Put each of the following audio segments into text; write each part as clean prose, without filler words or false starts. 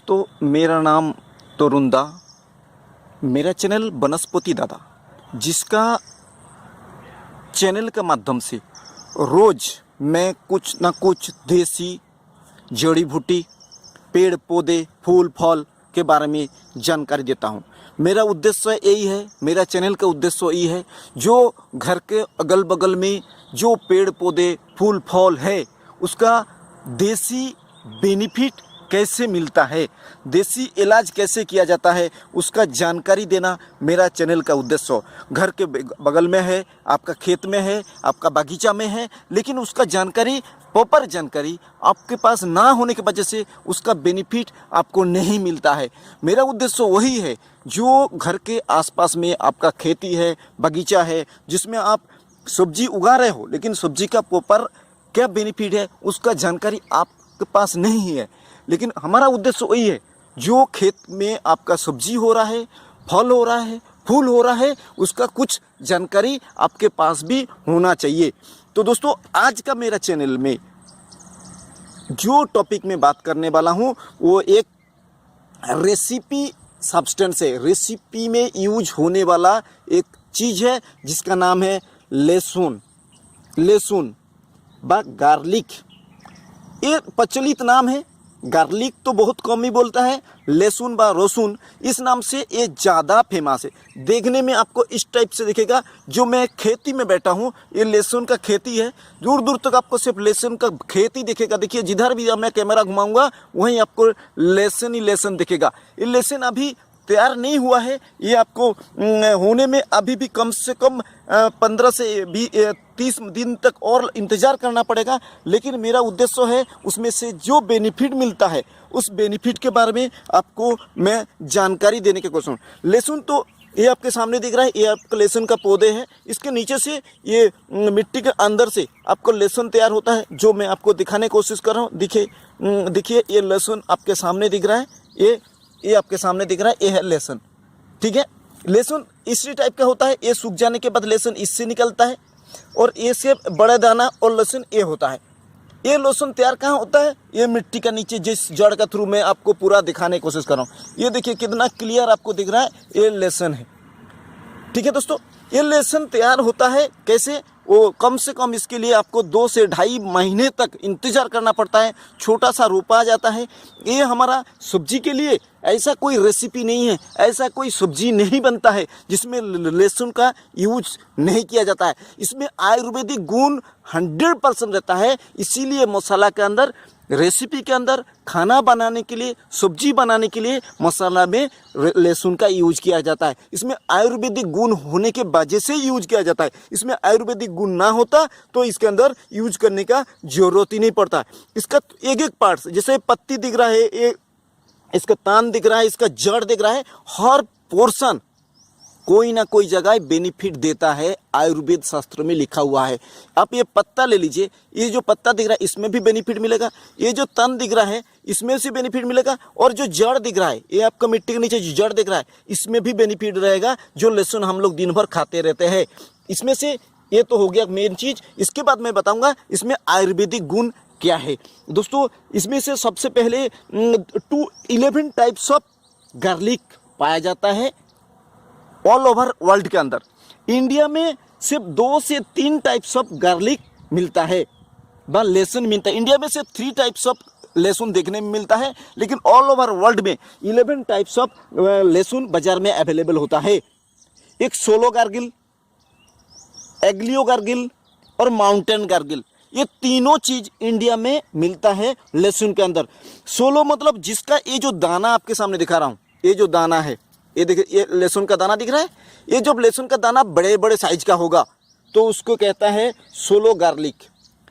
दोस्तों, मेरा नाम तरुंदा, मेरा चैनल बनस्पति दादा, जिसका चैनल के माध्यम से रोज़ मैं कुछ ना कुछ देसी जड़ी बूटी, पेड़ पौधे, फूल फल के बारे में जानकारी देता हूँ। मेरा उद्देश्य यही है, मेरा चैनल का उद्देश्य यही है, जो घर के अगल बगल में जो पेड़ पौधे, फूल फल है, उसका देसी बेनिफिट कैसे मिलता है, देसी इलाज कैसे किया जाता है, उसका जानकारी देना मेरा चैनल का उद्देश्य। घर के बगल में है, आपका खेत में है, आपका बागीचा में है, लेकिन उसका जानकारी, प्रॉपर जानकारी आपके पास ना होने की वजह से उसका बेनिफिट आपको नहीं मिलता है। मेरा उद्देश्य वही है, जो घर के आसपास में आपका खेती है, बगीचा है, जिसमें आप सब्जी उगा रहे हो, लेकिन सब्जी का प्रॉपर क्या बेनिफिट है उसका जानकारी आपके पास नहीं है। लेकिन हमारा उद्देश्य वही है, जो खेत में आपका सब्जी हो रहा है, फल हो रहा है, फूल हो रहा है, उसका कुछ जानकारी आपके पास भी होना चाहिए। तो दोस्तों, आज का मेरा चैनल में जो टॉपिक में बात करने वाला हूँ वो एक रेसिपी सब्सटेंस है, रेसिपी में यूज होने वाला एक चीज़ है जिसका नाम है लहसुन। लहसुन व गार्लिक, ये प्रचलित नाम है। गार्लिक तो बहुत कम ही बोलता है, लहसुन व रोसुन इस नाम से ये ज़्यादा फेमस है। देखने में आपको इस टाइप से दिखेगा। जो मैं खेती में बैठा हूँ, ये लहसुन का खेती है। दूर दूर तक आपको सिर्फ लहसुन का खेती दिखेगा। देखिए, जिधर भी मैं कैमरा घुमाऊंगा वहीं आपको लहसुन ही लहसुन दिखेगा। ये लहसुन अभी तैयार नहीं हुआ है, ये आपको होने में अभी भी कम से कम 15 से 30 दिन तक और इंतज़ार करना पड़ेगा। लेकिन मेरा उद्देश्य है उसमें से जो बेनिफिट मिलता है उस बेनिफिट के बारे में आपको मैं जानकारी देने की कोशिश। लहसुन तो ये आपके सामने दिख रहा है, ये आपका लहसुन का पौधे है। इसके नीचे से ये मिट्टी के अंदर से आपको लहसुन तैयार होता है, जो मैं आपको दिखाने की कोशिश कर रहा हूँ। देखिए, ये लहसुन आपके सामने दिख रहा है, ये आपके सामने दिख रहा है, ये है लहसुन। ठीक है, लहसुन इसी टाइप का होता है। ये सूख जाने के बाद लहसुन इससे निकलता है और ये से बड़ा दाना और लहसुन ये होता है। ये लहसुन तैयार कहाँ होता है? ये मिट्टी का नीचे, जिस जड़ का थ्रू मैं आपको पूरा दिखाने की कोशिश कर रहा हूँ। ये देखिए कितना क्लियर आपको दिख रहा है, ये लहसुन है। ठीक है दोस्तों, ये लहसुन तैयार होता है कैसे? वो कम से कम इसके लिए आपको 2 से ढाई महीने तक इंतज़ार करना पड़ता है। छोटा सा रोपा आ जाता है। ये हमारा सब्जी के लिए ऐसा कोई रेसिपी नहीं है, ऐसा कोई सब्जी नहीं बनता है जिसमें लहसुन का यूज नहीं किया जाता है। इसमें आयुर्वेदिक गुण 100% रहता है। इसीलिए मसाला के अंदर, रेसिपी के अंदर, खाना बनाने के लिए, सब्जी बनाने के लिए मसाला में लहसुन का यूज किया जाता है। इसमें आयुर्वेदिक गुण होने के वजह से यूज किया जाता है। इसमें आयुर्वेदिक गुण ना होता तो इसके अंदर यूज करने का जरूरत ही नहीं पड़ता। इसका एक एक पार्ट, जैसे पत्ती दिख रहा है, इसका तान दिख रहा है, इसका जड़ दिख रहा है, हर पोर्शन कोई ना कोई जगह बेनिफिट देता है। आयुर्वेद शास्त्र में लिखा हुआ है। आप ये पत्ता ले लीजिए, ये जो पत्ता दिख रहा है इसमें भी बेनिफिट मिलेगा, ये जो तन दिख रहा है इसमें से बेनिफिट मिलेगा, और जो जड़ दिख रहा है, ये आपका मिट्टी के नीचे जो जड़ दिख रहा है इसमें भी बेनिफिट रहेगा। जो लहसुन हम लोग दिन भर खाते रहते हैं, इसमें से ये तो हो गया मेन चीज़। इसके बाद मैं बताऊँगा इसमें आयुर्वेदिक गुण क्या है। दोस्तों, इसमें से सबसे पहले 11 टाइप्स ऑफ गार्लिक पाया जाता है ऑल ओवर वर्ल्ड के अंदर। इंडिया में सिर्फ 2 से 3 टाइप्स ऑफ गार्लिक मिलता है, व लहसुन मिलता है। इंडिया में सिर्फ 3 टाइप्स ऑफ लहसुन देखने में मिलता है, लेकिन ऑल ओवर वर्ल्ड में 11 टाइप्स ऑफ लहसुन बाजार में अवेलेबल होता है। एक सोलो गार्गिल, एग्लियो गार्गिल और माउंटेन गार्गिल, ये तीनों चीज़ इंडिया में मिलता है लहसुन के अंदर। सोलो मतलब जिसका ये जो दाना आपके सामने दिखा रहा हूँ, ये जो दाना है, ये देखिए, ये लहसुन का दाना दिख रहा है। ये जब लहसुन का दाना बड़े बड़े साइज का होगा तो उसको कहता है सोलो गार्लिक।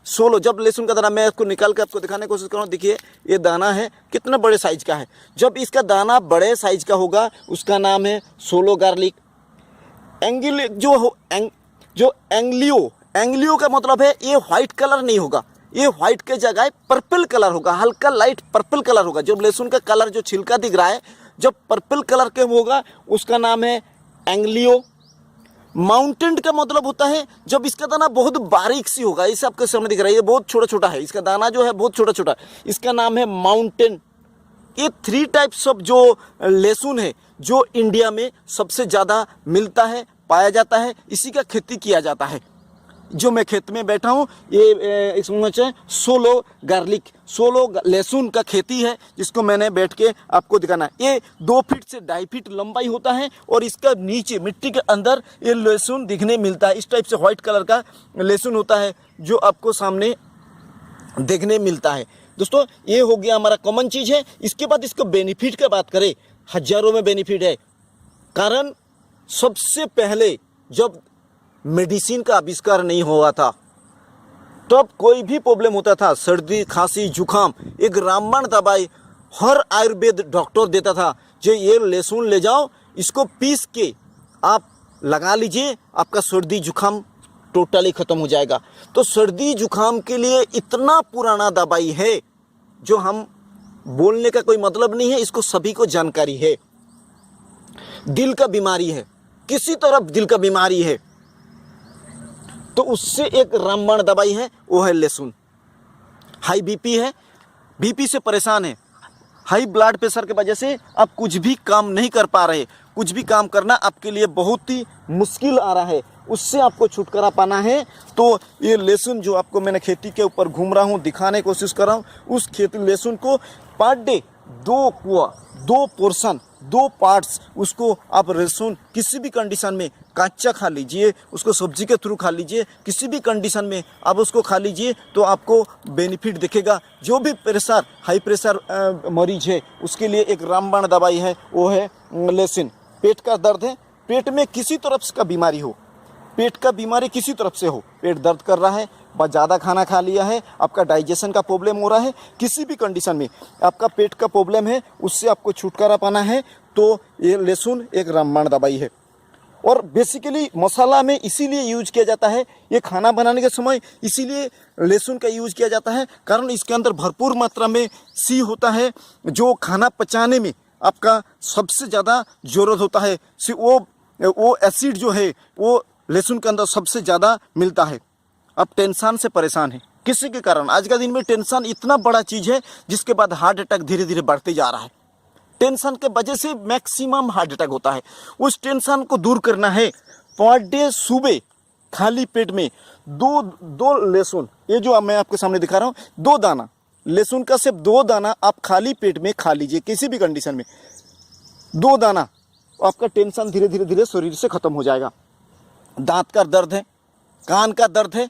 सोलो, जब लहसुन का दाना, मैं इसको निकाल कर आपको दिखाने की कोशिश कर रहा हूँ। देखिए, ये दाना है, कितना बड़े साइज का है। जब इसका दाना बड़े साइज का होगा उसका नाम है सोलो गार्लिक। एंग्लियो का मतलब है ये व्हाइट कलर नहीं होगा, ये व्हाइट के जगह पर्पल कलर होगा, हल्का लाइट पर्पल कलर होगा। जब लहसुन का कलर, जो छिलका दिख रहा है, जब पर्पल कलर के होगा उसका नाम है एंग्लियो। माउंटेन का मतलब होता है जब इसका दाना बहुत बारीक सी होगा। इसे आपके सामने दिख रहा है, ये बहुत छोटा छोटा है, इसका दाना जो है बहुत छोटा छोटा, इसका नाम है माउंटेन। ये 3 टाइप्स ऑफ जो लहसुन है जो इंडिया में सबसे ज़्यादा मिलता है, पाया जाता है, इसी का खेती किया जाता है। जो मैं खेत में बैठा हूँ ये इसमें सोलो गार्लिक, सोलो लहसुन का खेती है, जिसको मैंने बैठ के आपको दिखाना है। ये 2 फीट से 2.5 फीट लंबाई होता है और इसका नीचे मिट्टी के अंदर ये लहसुन दिखने मिलता है। इस टाइप से व्हाइट कलर का लहसुन होता है जो आपको सामने देखने मिलता है। दोस्तों ये हो गया हमारा कॉमन चीज़ है। इसके बाद इसको बेनिफिट की बात करें, हजारों में बेनिफिट है। कारण सबसे पहले जब मेडिसिन का आविष्कार नहीं हुआ था तब कोई भी प्रॉब्लम होता था, सर्दी खांसी जुकाम, एक रामबाण दवाई हर आयुर्वेद डॉक्टर देता था, जो ये लहसुन ले जाओ, इसको पीस के आप लगा लीजिए, आपका सर्दी जुकाम टोटली ख़त्म हो जाएगा। तो सर्दी जुकाम के लिए इतना पुराना दवाई है जो हम बोलने का कोई मतलब नहीं है, इसको सभी को जानकारी है। दिल का बीमारी है, किसी तरफ दिल का बीमारी है तो उससे एक रामबाण दवाई है, वो है लहसुन। हाई बीपी है, बीपी से परेशान है, हाई ब्लड प्रेशर की वजह से आप कुछ भी काम नहीं कर पा रहे, कुछ भी काम करना आपके लिए बहुत ही मुश्किल आ रहा है, उससे आपको छुटकारा पाना है तो ये लहसुन जो आपको मैंने खेती के ऊपर घूम रहा हूँ, दिखाने की कोशिश कर रहा हूँ, उस खेती लहसुन को पर डे 2 पोर्शन 2 पार्ट्स उसको आप लहसुन किसी भी कंडीशन में कच्चा खा लीजिए, उसको सब्जी के थ्रू खा लीजिए, किसी भी कंडीशन में आप उसको खा लीजिए तो आपको बेनिफिट दिखेगा। जो भी प्रेशर हाई प्रेशर मरीज है उसके लिए एक रामबाण दवाई है, वो है लहसुन। पेट का दर्द है, पेट में किसी तरफ का बीमारी हो, पेट का बीमारी किसी तरफ से हो, पेट दर्द कर रहा है, बहुत ज़्यादा खाना खा लिया है, आपका डाइजेशन का प्रॉब्लम हो रहा है, किसी भी कंडीशन में आपका पेट का प्रॉब्लम है, उससे आपको छुटकारा पाना है तो ये लहसुन एक रामबाण दवाई है। और बेसिकली मसाला में इसीलिए यूज किया जाता है, ये खाना बनाने के समय इसीलिए लहसुन का यूज किया जाता है, कारण इसके अंदर भरपूर मात्रा में सी होता है जो खाना पचाने में आपका सबसे ज़्यादा ज़रूरत होता है। वो एसिड जो है वो लहसुन के अंदर सबसे ज़्यादा मिलता है। अब टेंशन से परेशान है किसी के कारण, आज का दिन में टेंशन इतना बड़ा चीज़ है जिसके बाद हार्ट अटैक धीरे धीरे बढ़ते जा रहा है। टेंशन के वजह से मैक्सिमम हार्ट अटैक होता है। उस टेंशन को दूर करना है, पर डे सुबह खाली पेट में दो लहसुन, ये जो मैं आपके सामने दिखा रहा हूँ, 2 दाना लहसुन का, सिर्फ 2 दाना आप खाली पेट में खा लीजिए किसी भी कंडीशन में। 2 दाना, आपका टेंशन धीरे धीरे धीरे शरीर से खत्म हो जाएगा। दांत का दर्द है, कान का दर्द है,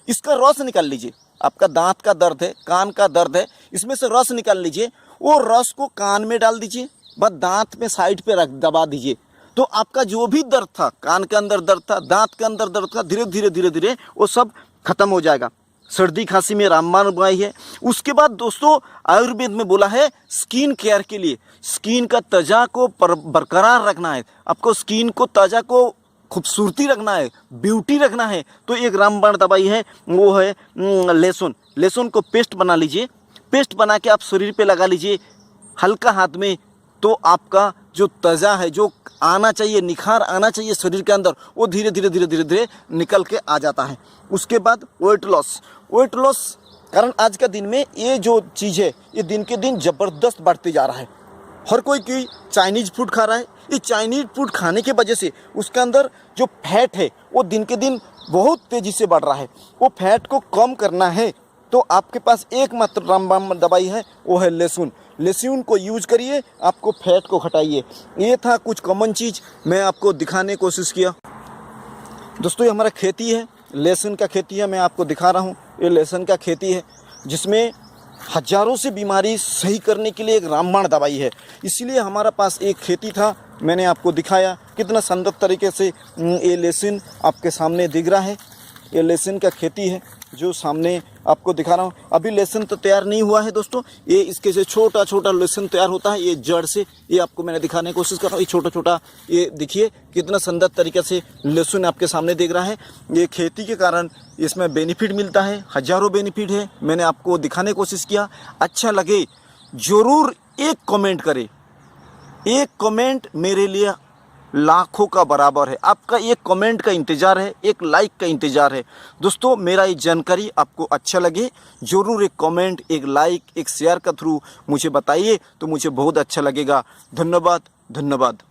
इसका रस निकाल लीजिए। आपका दांत का दर्द है, कान का दर्द है, इसमें से रस निकाल लीजिए, वो रस को कान में डाल दीजिए, बस दांत में साइड पे रख दबा दीजिए, तो आपका जो भी दर्द था, कान के अंदर दर्द था, दांत के अंदर दर्द था, धीरे धीरे वो सब खत्म हो जाएगा। सर्दी खांसी में रामबाण दवाई है। उसके बाद दोस्तों आयुर्वेद में बोला है स्किन केयर के लिए, स्किन का त्वचा को बरकरार रखना है, आपको स्किन को त्वचा को खूबसूरती रखना है, ब्यूटी रखना है, तो एक रामबाण दवाई है, वो है लहसुन। लहसुन को पेस्ट बना लीजिए, पेस्ट बना के आप शरीर पे लगा लीजिए हल्का हाथ में, तो आपका जो त्वचा है, जो आना चाहिए, निखार आना चाहिए शरीर के अंदर, वो धीरे धीरे निकल के आ जाता है। उसके बाद वेट लॉस, कारण आज का दिन में ये जो चीज़ है ये दिन के दिन ज़बरदस्त बढ़ते जा रहा है। हर कोई चाइनीज़ फूड खा रहा है, ये चाइनीज़ फूड खाने की वजह से उसके अंदर जो फैट है वो दिन के दिन बहुत तेज़ी से बढ़ रहा है। वो फैट को कम करना है तो आपके पास एकमात्र रामबाण दवाई है, वो है लहसुन। लहसुन को यूज करिए, आपको फैट को घटाइए। ये था कुछ कॉमन चीज़ मैं आपको दिखाने की कोशिश किया। दोस्तों ये हमारा खेती है, लहसुन का खेती है, मैं आपको दिखा रहा हूँ। ये लहसुन का खेती है जिसमें हजारों से बीमारी सही करने के लिए एक रामबाण दवाई है। इसीलिए हमारा पास एक खेती था, मैंने आपको दिखाया कितना सुंदर तरीके से ये लहसुन आपके सामने दिख रहा है। ये लहसुन का खेती है जो सामने आपको दिखा रहा हूँ। अभी लहसुन तो तैयार नहीं हुआ है दोस्तों, ये इसके से छोटा छोटा लहसुन तैयार होता है, ये जड़ से, ये आपको मैंने दिखाने की कोशिश कर रहा हूँ। ये छोटा छोटा, ये देखिए कितना सुंदर तरीके से लहसुन आपके सामने दिख रहा है। ये खेती के कारण इसमें बेनिफिट मिलता है, हजारों बेनिफिट है, मैंने आपको दिखाने की कोशिश किया। अच्छा लगे ज़रूर एक कमेंट करें, एक कमेंट मेरे लिए लाखों का बराबर है। आपका एक कमेंट का इंतज़ार है, एक लाइक का इंतज़ार है। दोस्तों, मेरा ये जानकारी आपको अच्छा लगे ज़रूर एक कमेंट, एक लाइक, एक शेयर का थ्रू मुझे बताइए, तो मुझे बहुत अच्छा लगेगा। धन्यवाद, धन्यवाद।